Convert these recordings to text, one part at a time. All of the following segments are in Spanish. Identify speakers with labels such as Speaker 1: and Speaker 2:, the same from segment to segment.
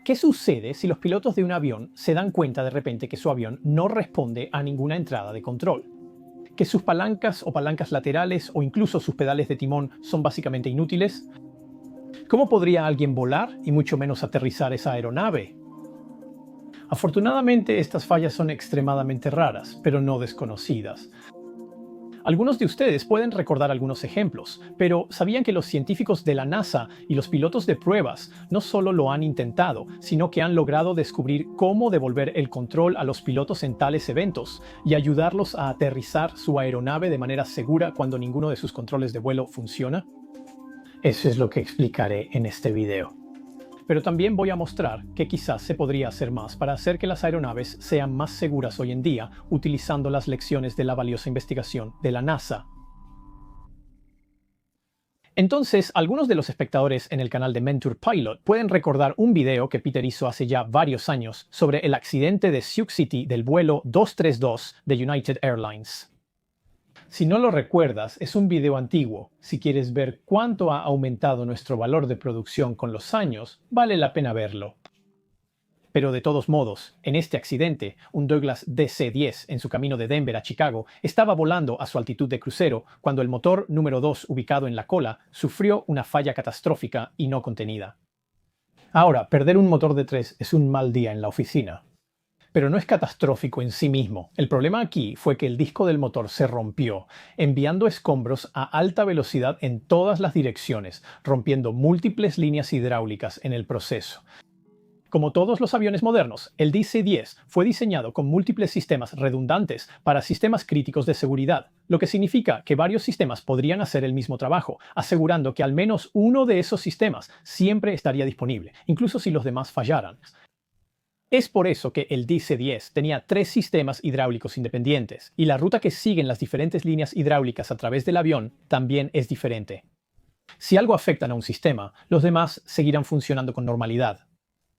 Speaker 1: ¿Qué sucede si los pilotos de un avión se dan cuenta de repente que su avión no responde a ninguna entrada de control? ¿Que sus palancas o palancas laterales o incluso sus pedales de timón son básicamente inútiles? ¿Cómo podría alguien volar y mucho menos aterrizar esa aeronave? Afortunadamente, estas fallas son extremadamente raras, pero no desconocidas. Algunos de ustedes pueden recordar algunos ejemplos, pero ¿sabían que los científicos de la NASA y los pilotos de pruebas no solo lo han intentado, sino que han logrado descubrir cómo devolver el control a los pilotos en tales eventos y ayudarlos a aterrizar su aeronave de manera segura cuando ninguno de sus controles de vuelo funciona? Eso es lo que explicaré en este video. Pero también voy a mostrar que quizás se podría hacer más para hacer que las aeronaves sean más seguras hoy en día utilizando las lecciones de la valiosa investigación de la NASA. Entonces, algunos de los espectadores en el canal de Mentor Pilot pueden recordar un video que Peter hizo hace ya varios años sobre el accidente de Sioux City del vuelo 232 de United Airlines. Si no lo recuerdas, es un video antiguo. Si quieres ver cuánto ha aumentado nuestro valor de producción con los años, vale la pena verlo. Pero de todos modos, en este accidente, un Douglas DC-10 en su camino de Denver a Chicago estaba volando a su altitud de crucero cuando el motor número 2 ubicado en la cola sufrió una falla catastrófica y no contenida. Ahora, perder un motor de 3 es un mal día en la oficina. Pero no es catastrófico en sí mismo. El problema aquí fue que el disco del motor se rompió, enviando escombros a alta velocidad en todas las direcciones, rompiendo múltiples líneas hidráulicas en el proceso. Como todos los aviones modernos, el DC-10 fue diseñado con múltiples sistemas redundantes para sistemas críticos de seguridad, lo que significa que varios sistemas podrían hacer el mismo trabajo, asegurando que al menos uno de esos sistemas siempre estaría disponible, incluso si los demás fallaran. Es por eso que el DC-10 tenía 3 sistemas hidráulicos independientes, y la ruta que siguen las diferentes líneas hidráulicas a través del avión también es diferente. Si algo afecta a un sistema, los demás seguirán funcionando con normalidad.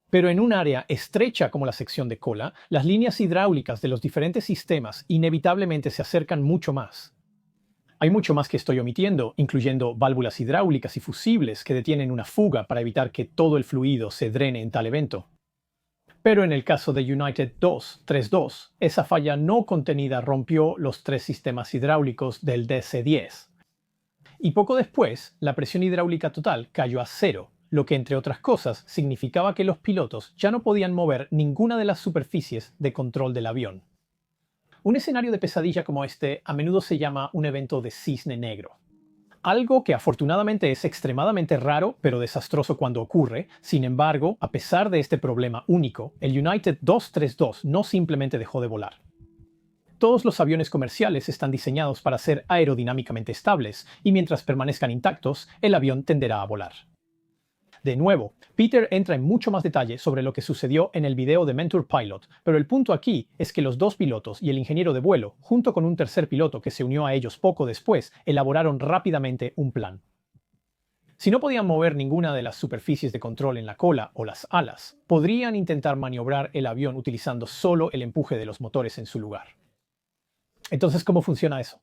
Speaker 1: Pero en un área estrecha como la sección de cola, las líneas hidráulicas de los diferentes sistemas inevitablemente se acercan mucho más. Hay mucho más que estoy omitiendo, incluyendo válvulas hidráulicas y fusibles que detienen una fuga para evitar que todo el fluido se drene en tal evento. Pero en el caso de United 232, esa falla no contenida rompió los 3 sistemas hidráulicos del DC-10. Y poco después, la presión hidráulica total cayó a 0, lo que entre otras cosas significaba que los pilotos ya no podían mover ninguna de las superficies de control del avión. Un escenario de pesadilla como este a menudo se llama un evento de cisne negro. Algo que afortunadamente es extremadamente raro pero desastroso cuando ocurre. Sin embargo, a pesar de este problema único, el United 232 no simplemente dejó de volar. Todos los aviones comerciales están diseñados para ser aerodinámicamente estables, y mientras permanezcan intactos, el avión tenderá a volar. De nuevo, Peter entra en mucho más detalle sobre lo que sucedió en el video de Mentor Pilot, pero el punto aquí es que los 2 pilotos y el ingeniero de vuelo, junto con un tercer piloto que se unió a ellos poco después, elaboraron rápidamente un plan. Si no podían mover ninguna de las superficies de control en la cola o las alas, podrían intentar maniobrar el avión utilizando solo el empuje de los motores en su lugar. Entonces, ¿cómo funciona eso?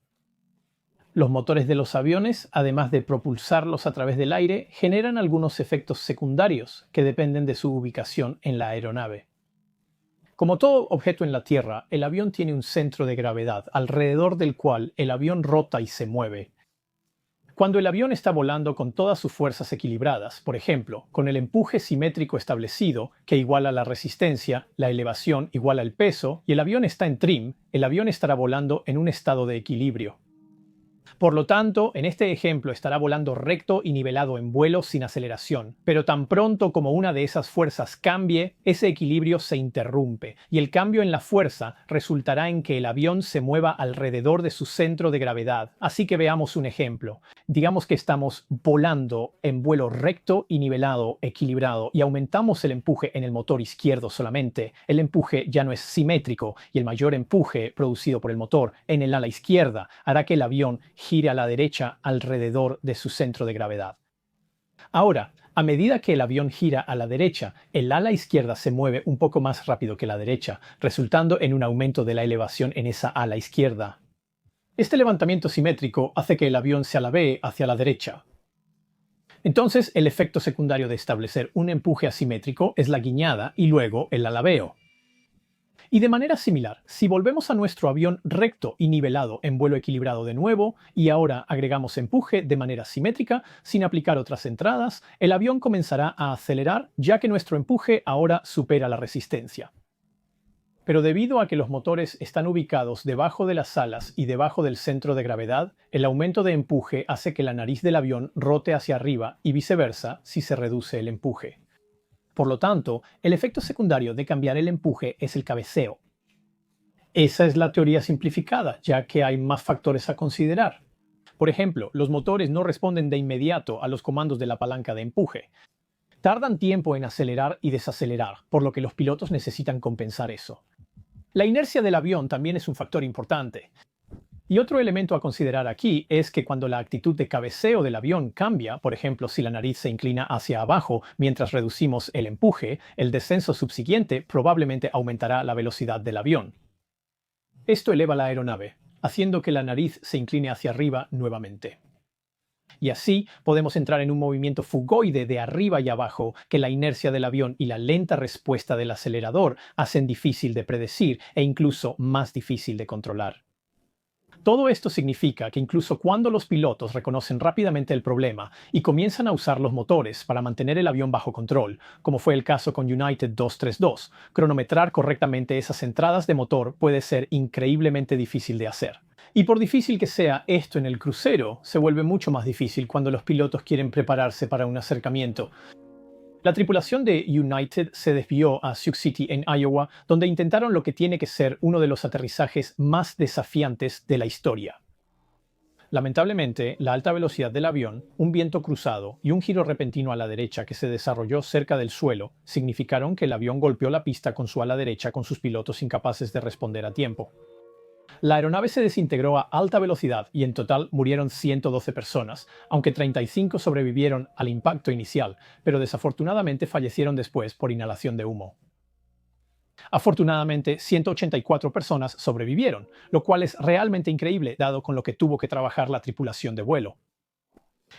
Speaker 1: Los motores de los aviones, además de propulsarlos a través del aire, generan algunos efectos secundarios que dependen de su ubicación en la aeronave. Como todo objeto en la Tierra, el avión tiene un centro de gravedad alrededor del cual el avión rota y se mueve. Cuando el avión está volando con todas sus fuerzas equilibradas, por ejemplo, con el empuje simétrico establecido, que iguala la resistencia, la elevación iguala el peso, y el avión está en trim, el avión estará volando en un estado de equilibrio. Por lo tanto, en este ejemplo estará volando recto y nivelado en vuelo sin aceleración, pero tan pronto como una de esas fuerzas cambie, ese equilibrio se interrumpe, y el cambio en la fuerza resultará en que el avión se mueva alrededor de su centro de gravedad. Así que veamos un ejemplo. Digamos que estamos volando en vuelo recto y nivelado, equilibrado, y aumentamos el empuje en el motor izquierdo solamente. El empuje ya no es simétrico, y el mayor empuje producido por el motor en el ala izquierda hará que el avión gire a la derecha alrededor de su centro de gravedad. Ahora, a medida que el avión gira a la derecha, el ala izquierda se mueve un poco más rápido que la derecha, resultando en un aumento de la elevación en esa ala izquierda. Este levantamiento simétrico hace que el avión se alabee hacia la derecha. Entonces, el efecto secundario de establecer un empuje asimétrico es la guiñada y luego el alabeo. Y de manera similar, si volvemos a nuestro avión recto y nivelado en vuelo equilibrado de nuevo y ahora agregamos empuje de manera simétrica sin aplicar otras entradas, el avión comenzará a acelerar ya que nuestro empuje ahora supera la resistencia. Pero debido a que los motores están ubicados debajo de las alas y debajo del centro de gravedad, el aumento de empuje hace que la nariz del avión rote hacia arriba y viceversa si se reduce el empuje. Por lo tanto, el efecto secundario de cambiar el empuje es el cabeceo. Esa es la teoría simplificada, ya que hay más factores a considerar. Por ejemplo, los motores no responden de inmediato a los comandos de la palanca de empuje. Tardan tiempo en acelerar y desacelerar, por lo que los pilotos necesitan compensar eso. La inercia del avión también es un factor importante. Y otro elemento a considerar aquí es que cuando la actitud de cabeceo del avión cambia, por ejemplo, si la nariz se inclina hacia abajo mientras reducimos el empuje, el descenso subsiguiente probablemente aumentará la velocidad del avión. Esto eleva la aeronave, haciendo que la nariz se incline hacia arriba nuevamente. Y así podemos entrar en un movimiento fugoide de arriba y abajo que la inercia del avión y la lenta respuesta del acelerador hacen difícil de predecir e incluso más difícil de controlar. Todo esto significa que incluso cuando los pilotos reconocen rápidamente el problema y comienzan a usar los motores para mantener el avión bajo control, como fue el caso con United 232, cronometrar correctamente esas entradas de motor puede ser increíblemente difícil de hacer. Y por difícil que sea esto en el crucero, se vuelve mucho más difícil cuando los pilotos quieren prepararse para un acercamiento. La tripulación de United se desvió a Sioux City en Iowa, donde intentaron lo que tiene que ser uno de los aterrizajes más desafiantes de la historia. Lamentablemente, la alta velocidad del avión, un viento cruzado y un giro repentino a la derecha que se desarrolló cerca del suelo significaron que el avión golpeó la pista con su ala derecha con sus pilotos incapaces de responder a tiempo. La aeronave se desintegró a alta velocidad y en total murieron 112 personas, aunque 35 sobrevivieron al impacto inicial, pero desafortunadamente fallecieron después por inhalación de humo. Afortunadamente, 184 personas sobrevivieron, lo cual es realmente increíble dado con lo que tuvo que trabajar la tripulación de vuelo.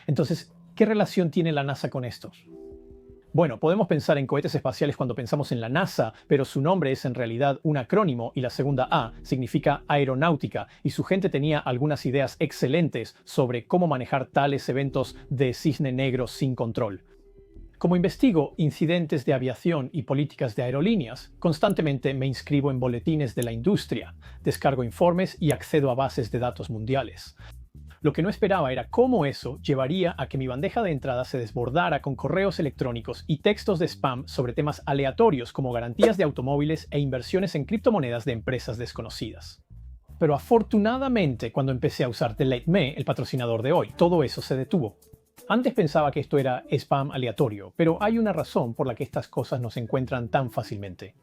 Speaker 1: Entonces, ¿qué relación tiene la NASA con estos? Bueno, podemos pensar en cohetes espaciales cuando pensamos en la NASA, pero su nombre es en realidad un acrónimo y la segunda A significa aeronáutica, y su gente tenía algunas ideas excelentes sobre cómo manejar tales eventos de cisne negro sin control. Como investigo incidentes de aviación y políticas de aerolíneas, constantemente me inscribo en boletines de la industria, descargo informes y accedo a bases de datos mundiales. Lo que no esperaba era cómo eso llevaría a que mi bandeja de entrada se desbordara con correos electrónicos y textos de spam sobre temas aleatorios como garantías de automóviles e inversiones en criptomonedas de empresas desconocidas. Pero afortunadamente, cuando empecé a usar DelateMe, el patrocinador de hoy, todo eso se detuvo. Antes pensaba que esto era spam aleatorio, pero hay una razón por la que estas cosas no se encuentran tan fácilmente.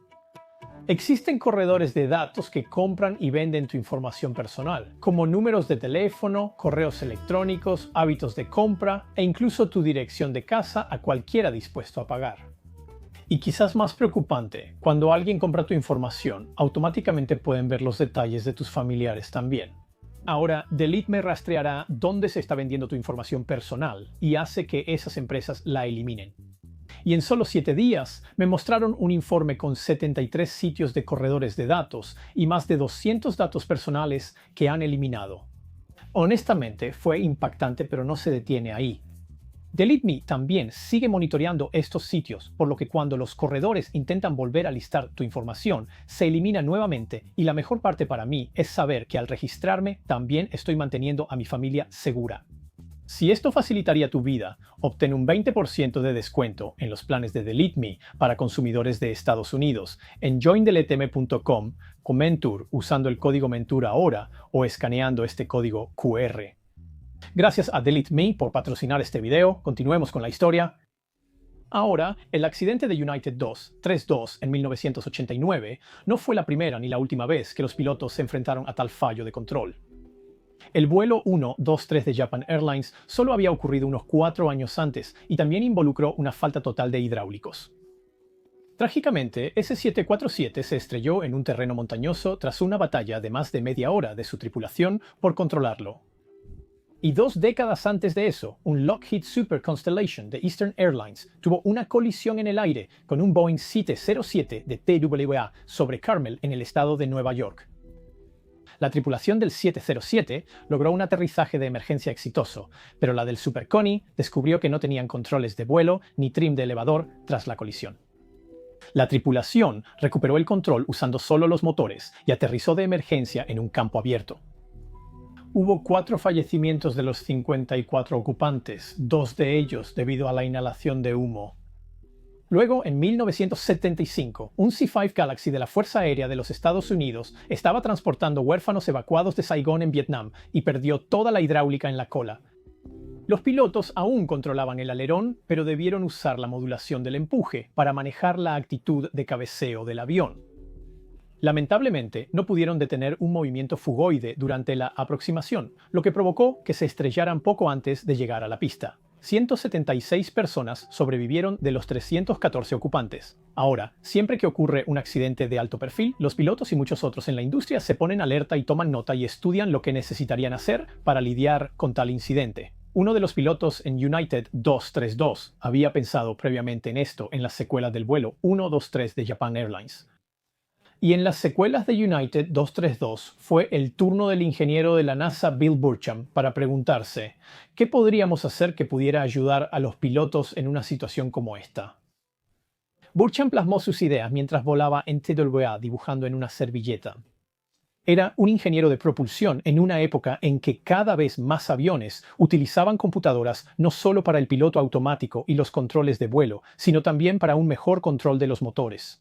Speaker 1: Existen corredores de datos que compran y venden tu información personal, como números de teléfono, correos electrónicos, hábitos de compra e incluso tu dirección de casa a cualquiera dispuesto a pagar. Y quizás más preocupante, cuando alguien compra tu información, automáticamente pueden ver los detalles de tus familiares también. Ahora, DelateMe rastreará dónde se está vendiendo tu información personal y hace que esas empresas la eliminen. Y en solo 7 días me mostraron un informe con 73 sitios de corredores de datos y más de 200 datos personales que han eliminado. Honestamente, fue impactante, pero no se detiene ahí. DelateMe también sigue monitoreando estos sitios, por lo que cuando los corredores intentan volver a listar tu información, se elimina nuevamente, y la mejor parte para mí es saber que al registrarme también estoy manteniendo a mi familia segura. Si esto facilitaría tu vida, obtén un 20% de descuento en los planes de DelateMe para consumidores de Estados Unidos en joindeleteme.com con Mentour usando el código Mentour ahora o escaneando este código QR. Gracias a DelateMe por patrocinar este video. Continuemos con la historia. Ahora, el accidente de United 232 en 1989 no fue la primera ni la última vez que los pilotos se enfrentaron a tal fallo de control. El vuelo 123 de Japan Airlines solo había ocurrido unos 4 años antes y también involucró una falta total de hidráulicos. Trágicamente, ese 747 se estrelló en un terreno montañoso tras una batalla de más de media hora de su tripulación por controlarlo. Y 2 décadas antes de eso, un Lockheed Super Constellation de Eastern Airlines tuvo una colisión en el aire con un Boeing 707 de TWA sobre Carmel en el estado de Nueva York. La tripulación del 707 logró un aterrizaje de emergencia exitoso, pero la del Super Connie descubrió que no tenían controles de vuelo ni trim de elevador tras la colisión. La tripulación recuperó el control usando solo los motores y aterrizó de emergencia en un campo abierto. Hubo 4 fallecimientos de los 54 ocupantes, 2 de ellos debido a la inhalación de humo. Luego, en 1975, un C-5 Galaxy de la Fuerza Aérea de los Estados Unidos estaba transportando huérfanos evacuados de Saigón en Vietnam y perdió toda la hidráulica en la cola. Los pilotos aún controlaban el alerón, pero debieron usar la modulación del empuje para manejar la actitud de cabeceo del avión. Lamentablemente, no pudieron detener un movimiento fugoide durante la aproximación, lo que provocó que se estrellaran poco antes de llegar a la pista. 176 personas sobrevivieron de los 314 ocupantes. Ahora, siempre que ocurre un accidente de alto perfil, los pilotos y muchos otros en la industria se ponen alerta y toman nota y estudian lo que necesitarían hacer para lidiar con tal incidente. Uno de los pilotos en United 232 había pensado previamente en esto en las secuelas del vuelo 123 de Japan Airlines. Y en las secuelas de United 232 fue el turno del ingeniero de la NASA Bill Burcham para preguntarse ¿qué podríamos hacer que pudiera ayudar a los pilotos en una situación como esta? Burcham plasmó sus ideas mientras volaba en TWA dibujando en una servilleta. Era un ingeniero de propulsión en una época en que cada vez más aviones utilizaban computadoras no solo para el piloto automático y los controles de vuelo, sino también para un mejor control de los motores.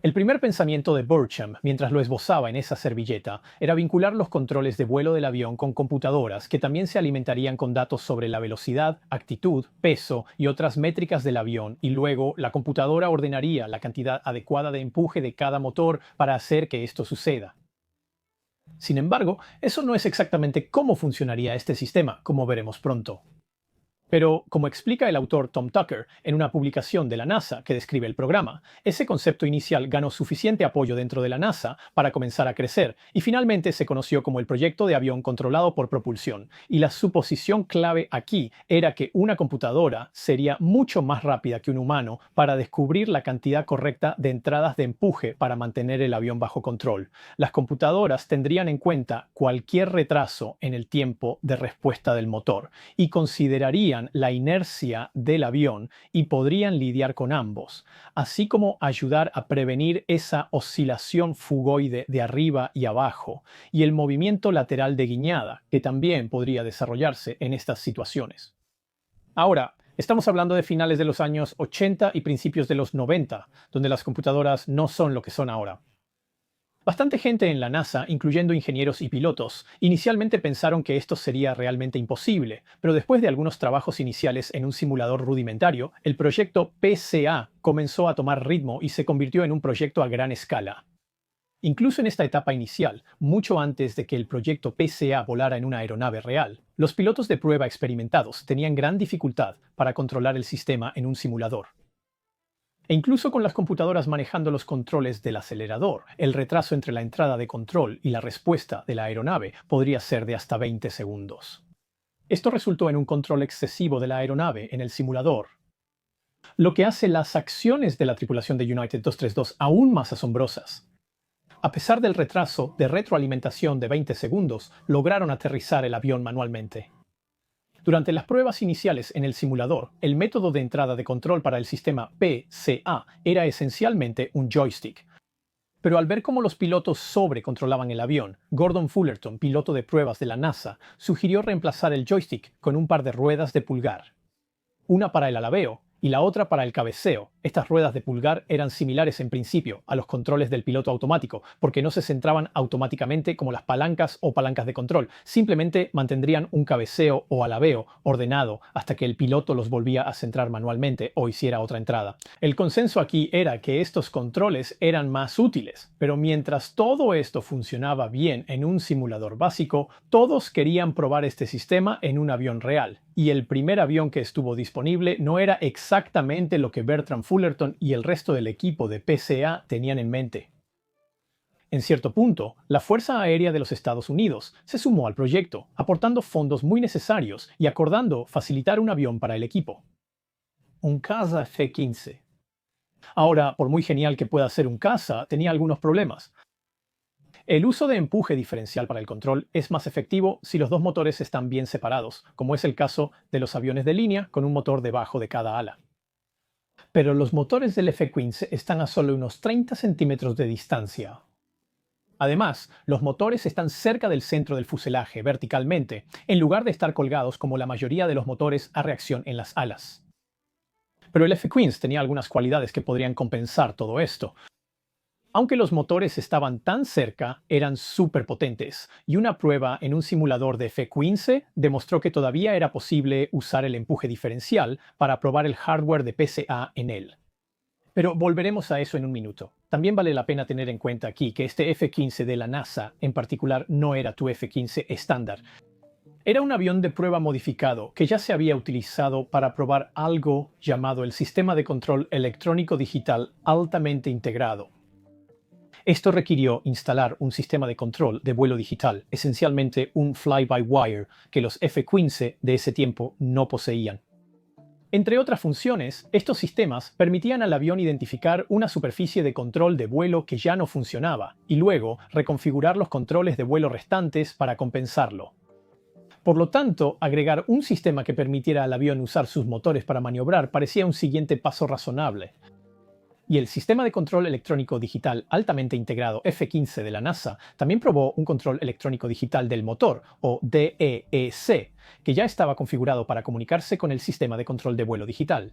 Speaker 1: El primer pensamiento de Burcham, mientras lo esbozaba en esa servilleta, era vincular los controles de vuelo del avión con computadoras que también se alimentarían con datos sobre la velocidad, actitud, peso y otras métricas del avión, y luego la computadora ordenaría la cantidad adecuada de empuje de cada motor para hacer que esto suceda. Sin embargo, eso no es exactamente cómo funcionaría este sistema, como veremos pronto. Pero, como explica el autor Tom Tucker en una publicación de la NASA que describe el programa, ese concepto inicial ganó suficiente apoyo dentro de la NASA para comenzar a crecer y finalmente se conoció como el proyecto de avión controlado por propulsión. Y la suposición clave aquí era que una computadora sería mucho más rápida que un humano para descubrir la cantidad correcta de entradas de empuje para mantener el avión bajo control. Las computadoras tendrían en cuenta cualquier retraso en el tiempo de respuesta del motor y considerarían la inercia del avión y podrían lidiar con ambos, así como ayudar a prevenir esa oscilación fugoide de arriba y abajo y el movimiento lateral de guiñada, que también podría desarrollarse en estas situaciones. Ahora, estamos hablando de finales de los años 80 y principios de los 90, donde las computadoras no son lo que son ahora. Bastante gente en la NASA, incluyendo ingenieros y pilotos, inicialmente pensaron que esto sería realmente imposible, pero después de algunos trabajos iniciales en un simulador rudimentario, el proyecto PCA comenzó a tomar ritmo y se convirtió en un proyecto a gran escala. Incluso en esta etapa inicial, mucho antes de que el proyecto PCA volara en una aeronave real, los pilotos de prueba experimentados tenían gran dificultad para controlar el sistema en un simulador. E incluso con las computadoras manejando los controles del acelerador, el retraso entre la entrada de control y la respuesta de la aeronave podría ser de hasta 20 segundos. Esto resultó en un control excesivo de la aeronave en el simulador, lo que hace las acciones de la tripulación de United 232 aún más asombrosas. A pesar del retraso de retroalimentación de 20 segundos, lograron aterrizar el avión manualmente. Durante las pruebas iniciales en el simulador, el método de entrada de control para el sistema PCA era esencialmente un joystick. Pero al ver cómo los pilotos sobrecontrolaban el avión, Gordon Fullerton, piloto de pruebas de la NASA, sugirió reemplazar el joystick con un par de ruedas de pulgar. Una para el alabeo y la otra para el cabeceo. Estas ruedas de pulgar eran similares en principio a los controles del piloto automático, porque no se centraban automáticamente como las palancas o palancas de control, simplemente mantendrían un cabeceo o alabeo ordenado hasta que el piloto los volvía a centrar manualmente o hiciera otra entrada. El consenso aquí era que estos controles eran más útiles, pero mientras todo esto funcionaba bien en un simulador básico, todos querían probar este sistema en un avión real. Y el primer avión que estuvo disponible no era exactamente lo que Bertram Fullerton y el resto del equipo de PCA tenían en mente. En cierto punto, la Fuerza Aérea de los Estados Unidos se sumó al proyecto, aportando fondos muy necesarios y acordando facilitar un avión para el equipo. Un caza F-15. Ahora, por muy genial que pueda ser un caza, tenía algunos problemas. El uso de empuje diferencial para el control es más efectivo si los dos motores están bien separados, como es el caso de los aviones de línea con un motor debajo de cada ala. Pero los motores del F-15 están a solo unos 30 centímetros de distancia. Además, los motores están cerca del centro del fuselaje verticalmente, en lugar de estar colgados como la mayoría de los motores a reacción en las alas. Pero el F-15 tenía algunas cualidades que podrían compensar todo esto. Aunque los motores estaban tan cerca, eran súper potentes, y una prueba en un simulador de F-15 demostró que todavía era posible usar el empuje diferencial para probar el hardware de PCA en él. Pero volveremos a eso en un minuto. También vale la pena tener en cuenta aquí que este F-15 de la NASA en particular no era tu F-15 estándar. Era un avión de prueba modificado que ya se había utilizado para probar algo llamado el Sistema de Control Electrónico Digital Altamente Integrado. Esto requirió instalar un sistema de control de vuelo digital, esencialmente un fly-by-wire, que los F-15 de ese tiempo no poseían. Entre otras funciones, estos sistemas permitían al avión identificar una superficie de control de vuelo que ya no funcionaba y luego reconfigurar los controles de vuelo restantes para compensarlo. Por lo tanto, agregar un sistema que permitiera al avión usar sus motores para maniobrar parecía un siguiente paso razonable. Y el Sistema de Control Electrónico Digital Altamente Integrado F-15 de la NASA también probó un control electrónico digital del motor, o DEEC, que ya estaba configurado para comunicarse con el sistema de control de vuelo digital.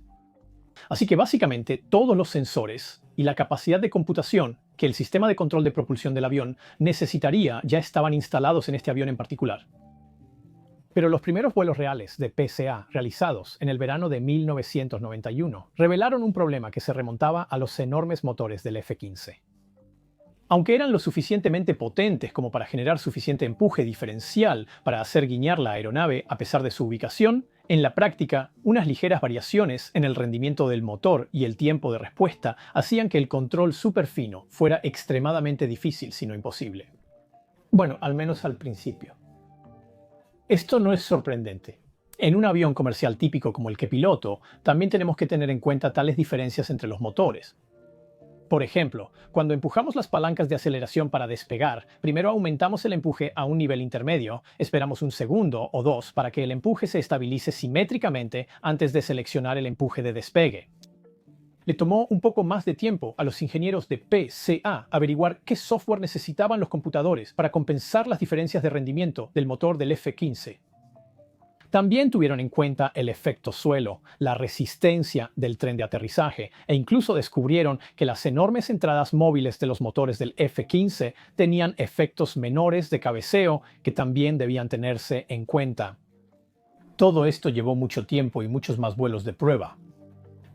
Speaker 1: Así que básicamente todos los sensores y la capacidad de computación que el sistema de control de propulsión del avión necesitaría ya estaban instalados en este avión en particular. Pero los primeros vuelos reales de PCA realizados en el verano de 1991 revelaron un problema que se remontaba a los enormes motores del F-15. Aunque eran lo suficientemente potentes como para generar suficiente empuje diferencial para hacer guiñar la aeronave a pesar de su ubicación, en la práctica, unas ligeras variaciones en el rendimiento del motor y el tiempo de respuesta hacían que el control superfino fuera extremadamente difícil, si no imposible. Bueno, al menos al principio. Esto no es sorprendente. En un avión comercial típico como el que piloto, también tenemos que tener en cuenta tales diferencias entre los motores. Por ejemplo, cuando empujamos las palancas de aceleración para despegar, primero aumentamos el empuje a un nivel intermedio, esperamos un segundo o dos para que el empuje se estabilice simétricamente antes de seleccionar el empuje de despegue. Le tomó un poco más de tiempo a los ingenieros de PCA averiguar qué software necesitaban los computadores para compensar las diferencias de rendimiento del motor del F-15. También tuvieron en cuenta el efecto suelo, la resistencia del tren de aterrizaje, e incluso descubrieron que las enormes entradas móviles de los motores del F-15 tenían efectos menores de cabeceo que también debían tenerse en cuenta. Todo esto llevó mucho tiempo y muchos más vuelos de prueba.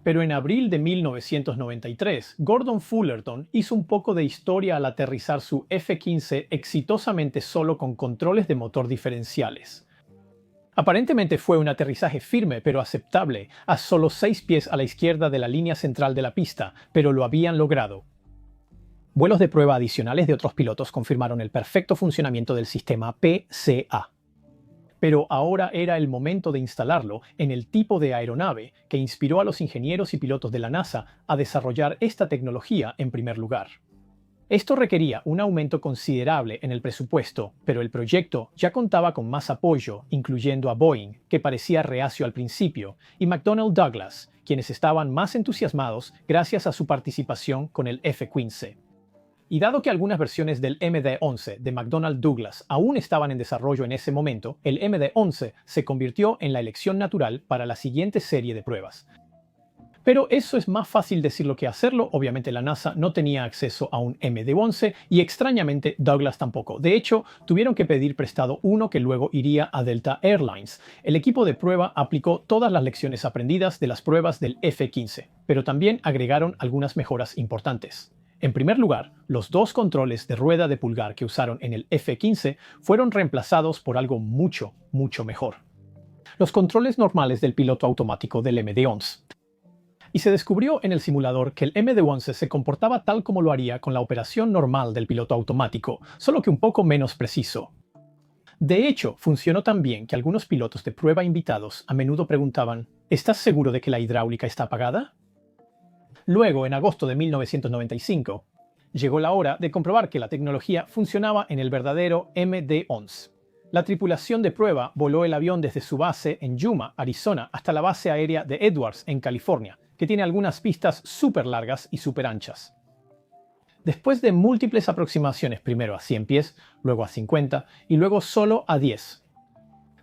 Speaker 1: Pero en abril de 1993, Gordon Fullerton hizo un poco de historia al aterrizar su F-15 exitosamente solo con controles de motor diferenciales. Aparentemente fue un aterrizaje firme pero aceptable, a solo 6 pies a la izquierda de la línea central de la pista, pero lo habían logrado. Vuelos de prueba adicionales de otros pilotos confirmaron el perfecto funcionamiento del sistema PCA. Pero ahora era el momento de instalarlo en el tipo de aeronave que inspiró a los ingenieros y pilotos de la NASA a desarrollar esta tecnología en primer lugar. Esto requería un aumento considerable en el presupuesto, pero el proyecto ya contaba con más apoyo, incluyendo a Boeing, que parecía reacio al principio, y McDonnell Douglas, quienes estaban más entusiasmados gracias a su participación con el F-15. Y dado que algunas versiones del MD-11 de McDonnell Douglas aún estaban en desarrollo en ese momento, el MD-11 se convirtió en la elección natural para la siguiente serie de pruebas. Pero eso es más fácil decirlo que hacerlo. Obviamente la NASA no tenía acceso a un MD-11 y extrañamente Douglas tampoco. De hecho, tuvieron que pedir prestado uno que luego iría a Delta Airlines. El equipo de prueba aplicó todas las lecciones aprendidas de las pruebas del F-15, pero también agregaron algunas mejoras importantes. En primer lugar, los dos controles de rueda de pulgar que usaron en el F-15 fueron reemplazados por algo mucho mejor. Los controles normales del piloto automático del MD-11. y se descubrió en el simulador que el MD-11 se comportaba tal como lo haría con la operación normal del piloto automático, solo que un poco menos preciso. De hecho, funcionó tan bien que algunos pilotos de prueba invitados a menudo preguntaban: ¿estás seguro de que la hidráulica está apagada? Luego, en agosto de 1995, llegó la hora de comprobar que la tecnología funcionaba en el verdadero MD-11. La tripulación de prueba voló el avión desde su base en Yuma, Arizona, hasta la base aérea de Edwards, en California, que tiene algunas pistas súper largas y súper anchas. Después de múltiples aproximaciones, primero a 100 pies, luego a 50 y luego solo a 10,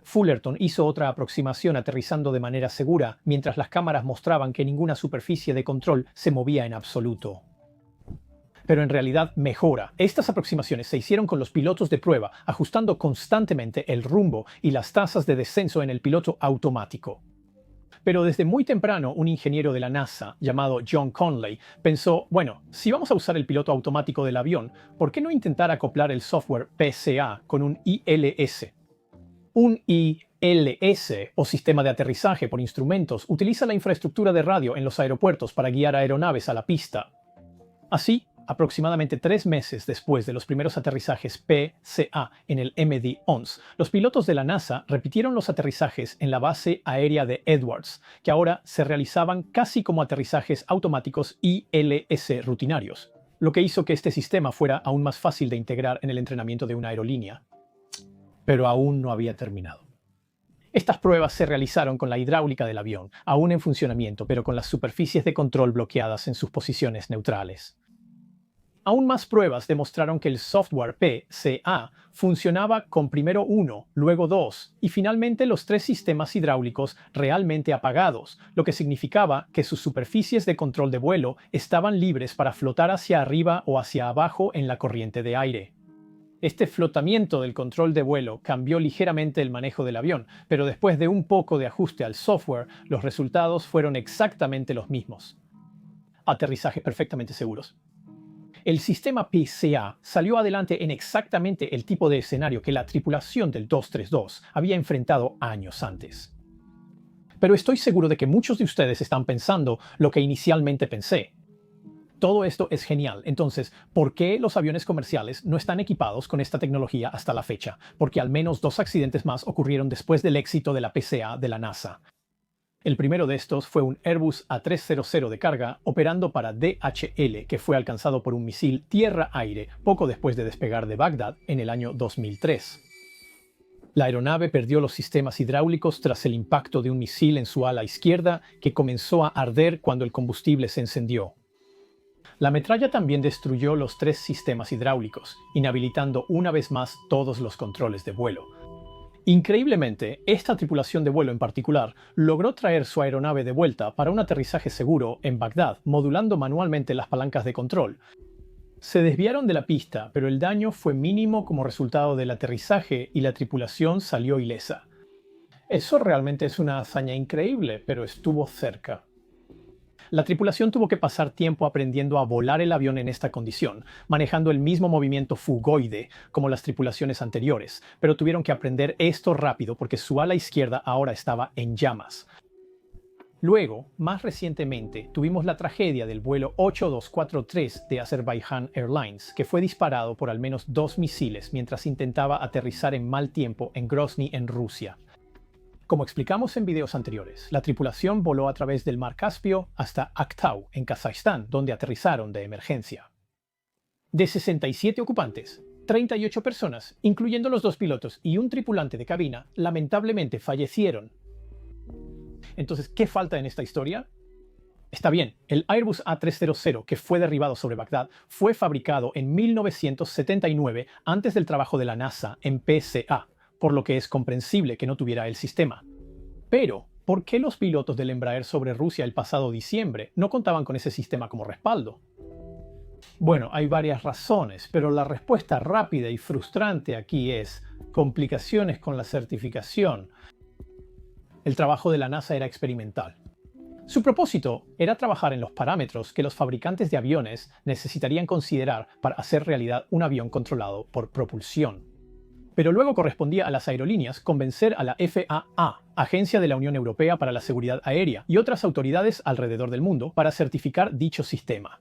Speaker 1: Fullerton hizo otra aproximación aterrizando de manera segura, mientras las cámaras mostraban que ninguna superficie de control se movía en absoluto. Pero en realidad mejora. Estas aproximaciones se hicieron con los pilotos de prueba, ajustando constantemente el rumbo y las tasas de descenso en el piloto automático. Pero desde muy temprano, un ingeniero de la NASA, llamado John Conley, pensó: bueno, si vamos a usar el piloto automático del avión, ¿por qué no intentar acoplar el software PCA con un ILS? Un ILS, o sistema de aterrizaje por instrumentos, utiliza la infraestructura de radio en los aeropuertos para guiar aeronaves a la pista. Así, aproximadamente 3 meses después de los primeros aterrizajes PCA en el MD-11, los pilotos de la NASA repitieron los aterrizajes en la base aérea de Edwards, que ahora se realizaban casi como aterrizajes automáticos ILS rutinarios, lo que hizo que este sistema fuera aún más fácil de integrar en el entrenamiento de una aerolínea. Pero aún no había terminado. Estas pruebas se realizaron con la hidráulica del avión, aún en funcionamiento, pero con las superficies de control bloqueadas en sus posiciones neutrales. Aún más pruebas demostraron que el software PCA funcionaba con primero uno, luego dos y finalmente los 3 sistemas hidráulicos realmente apagados, lo que significaba que sus superficies de control de vuelo estaban libres para flotar hacia arriba o hacia abajo en la corriente de aire. Este flotamiento del control de vuelo cambió ligeramente el manejo del avión, pero después de un poco de ajuste al software, los resultados fueron exactamente los mismos. Aterrizajes perfectamente seguros. El sistema PCA salió adelante en exactamente el tipo de escenario que la tripulación del 232 había enfrentado años antes. Pero estoy seguro de que muchos de ustedes están pensando lo que inicialmente pensé. Todo esto es genial. Entonces, ¿por qué los aviones comerciales no están equipados con esta tecnología hasta la fecha? Porque al menos 2 accidentes más ocurrieron después del éxito de la PCA de la NASA. El primero de estos fue un Airbus A300 de carga operando para DHL, que fue alcanzado por un misil tierra-aire poco después de despegar de Bagdad en el año 2003. La aeronave perdió los sistemas hidráulicos tras el impacto de un misil en su ala izquierda, que comenzó a arder cuando el combustible se encendió. La metralla también destruyó los 3 sistemas hidráulicos, inhabilitando una vez más todos los controles de vuelo. Increíblemente, esta tripulación de vuelo en particular logró traer su aeronave de vuelta para un aterrizaje seguro en Bagdad, modulando manualmente las palancas de control. Se desviaron de la pista, pero el daño fue mínimo como resultado del aterrizaje y la tripulación salió ilesa. Eso realmente es una hazaña increíble, pero estuvo cerca. La tripulación tuvo que pasar tiempo aprendiendo a volar el avión en esta condición, manejando el mismo movimiento fugoide como las tripulaciones anteriores, pero tuvieron que aprender esto rápido porque su ala izquierda ahora estaba en llamas. Luego, más recientemente, tuvimos la tragedia del vuelo 8243 de Azerbaijan Airlines, que fue disparado por al menos 2 misiles mientras intentaba aterrizar en mal tiempo en Grozny, en Rusia. Como explicamos en videos anteriores, la tripulación voló a través del Mar Caspio hasta Aktau, en Kazajstán, donde aterrizaron de emergencia. De 67 ocupantes, 38 personas, incluyendo los 2 pilotos y un tripulante de cabina, lamentablemente fallecieron. Entonces, ¿qué falta en esta historia? Está bien, el Airbus A300, que fue derribado sobre Bagdad, fue fabricado en 1979 antes del trabajo de la NASA en PCA, por lo que es comprensible que no tuviera el sistema. Pero, ¿por qué los pilotos del Embraer sobre Rusia el pasado diciembre no contaban con ese sistema como respaldo? Bueno, hay varias razones, pero la respuesta rápida y frustrante aquí es complicaciones con la certificación. El trabajo de la NASA era experimental. Su propósito era trabajar en los parámetros que los fabricantes de aviones necesitarían considerar para hacer realidad un avión controlado por propulsión. Pero luego correspondía a las aerolíneas convencer a la FAA, Agencia de la Unión Europea para la Seguridad Aérea, y otras autoridades alrededor del mundo para certificar dicho sistema.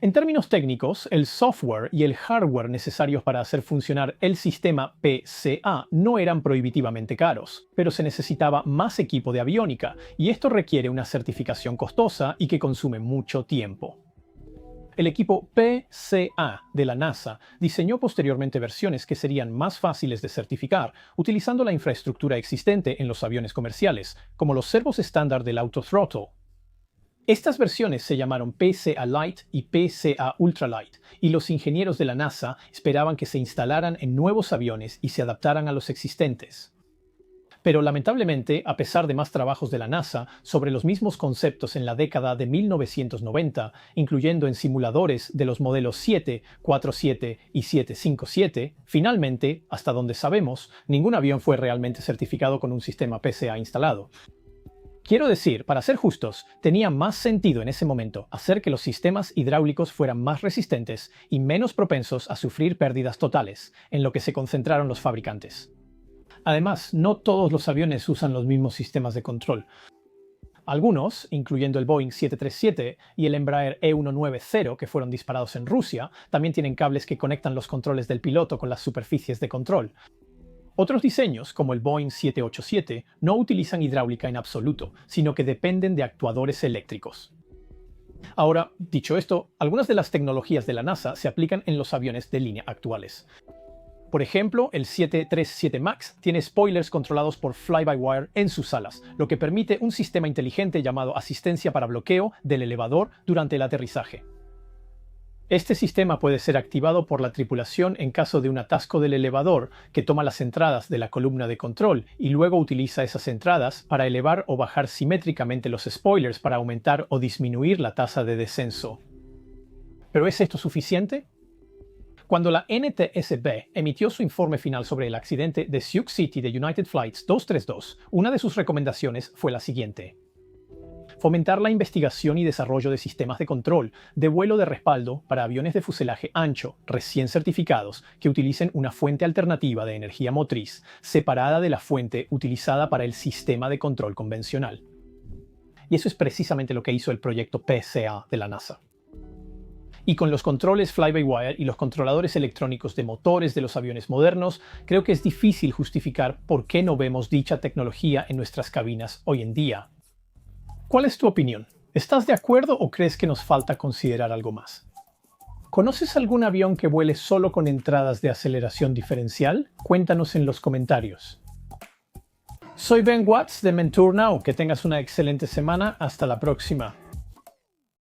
Speaker 1: En términos técnicos, el software y el hardware necesarios para hacer funcionar el sistema PCA no eran prohibitivamente caros, pero se necesitaba más equipo de aviónica, y esto requiere una certificación costosa y que consume mucho tiempo. El equipo PCA de la NASA diseñó posteriormente versiones que serían más fáciles de certificar utilizando la infraestructura existente en los aviones comerciales, como los servos estándar del autothrottle. Estas versiones se llamaron PCA Lite y PCA Ultralight, y los ingenieros de la NASA esperaban que se instalaran en nuevos aviones y se adaptaran a los existentes. Pero lamentablemente, a pesar de más trabajos de la NASA sobre los mismos conceptos en la década de 1990, incluyendo en simuladores de los modelos 747 y 757, finalmente, hasta donde sabemos, ningún avión fue realmente certificado con un sistema PCA instalado. Quiero decir, para ser justos, tenía más sentido en ese momento hacer que los sistemas hidráulicos fueran más resistentes y menos propensos a sufrir pérdidas totales, en lo que se concentraron los fabricantes. Además, no todos los aviones usan los mismos sistemas de control. Algunos, incluyendo el Boeing 737 y el Embraer E190 que fueron disparados en Rusia, también tienen cables que conectan los controles del piloto con las superficies de control. Otros diseños, como el Boeing 787, no utilizan hidráulica en absoluto, sino que dependen de actuadores eléctricos. Ahora, dicho esto, algunas de las tecnologías de la NASA se aplican en los aviones de línea actuales. Por ejemplo, el 737 MAX tiene spoilers controlados por fly-by-wire en sus alas, lo que permite un sistema inteligente llamado asistencia para bloqueo del elevador durante el aterrizaje. Este sistema puede ser activado por la tripulación en caso de un atasco del elevador, que toma las entradas de la columna de control y luego utiliza esas entradas para elevar o bajar simétricamente los spoilers para aumentar o disminuir la tasa de descenso. ¿Pero es esto suficiente? Cuando la NTSB emitió su informe final sobre el accidente de Sioux City de United Flights 232, una de sus recomendaciones fue la siguiente: fomentar la investigación y desarrollo de sistemas de control de vuelo de respaldo para aviones de fuselaje ancho, recién certificados, que utilicen una fuente alternativa de energía motriz, separada de la fuente utilizada para el sistema de control convencional. Y eso es precisamente lo que hizo el proyecto PCA de la NASA. Y con los controles fly-by-wire y los controladores electrónicos de motores de los aviones modernos, creo que es difícil justificar por qué no vemos dicha tecnología en nuestras cabinas hoy en día. ¿Cuál es tu opinión? ¿Estás de acuerdo o crees que nos falta considerar algo más? ¿Conoces algún avión que vuele solo con entradas de aceleración diferencial? Cuéntanos en los comentarios. Soy Ben Watts de Mentour Now. Que tengas una excelente semana. Hasta la próxima.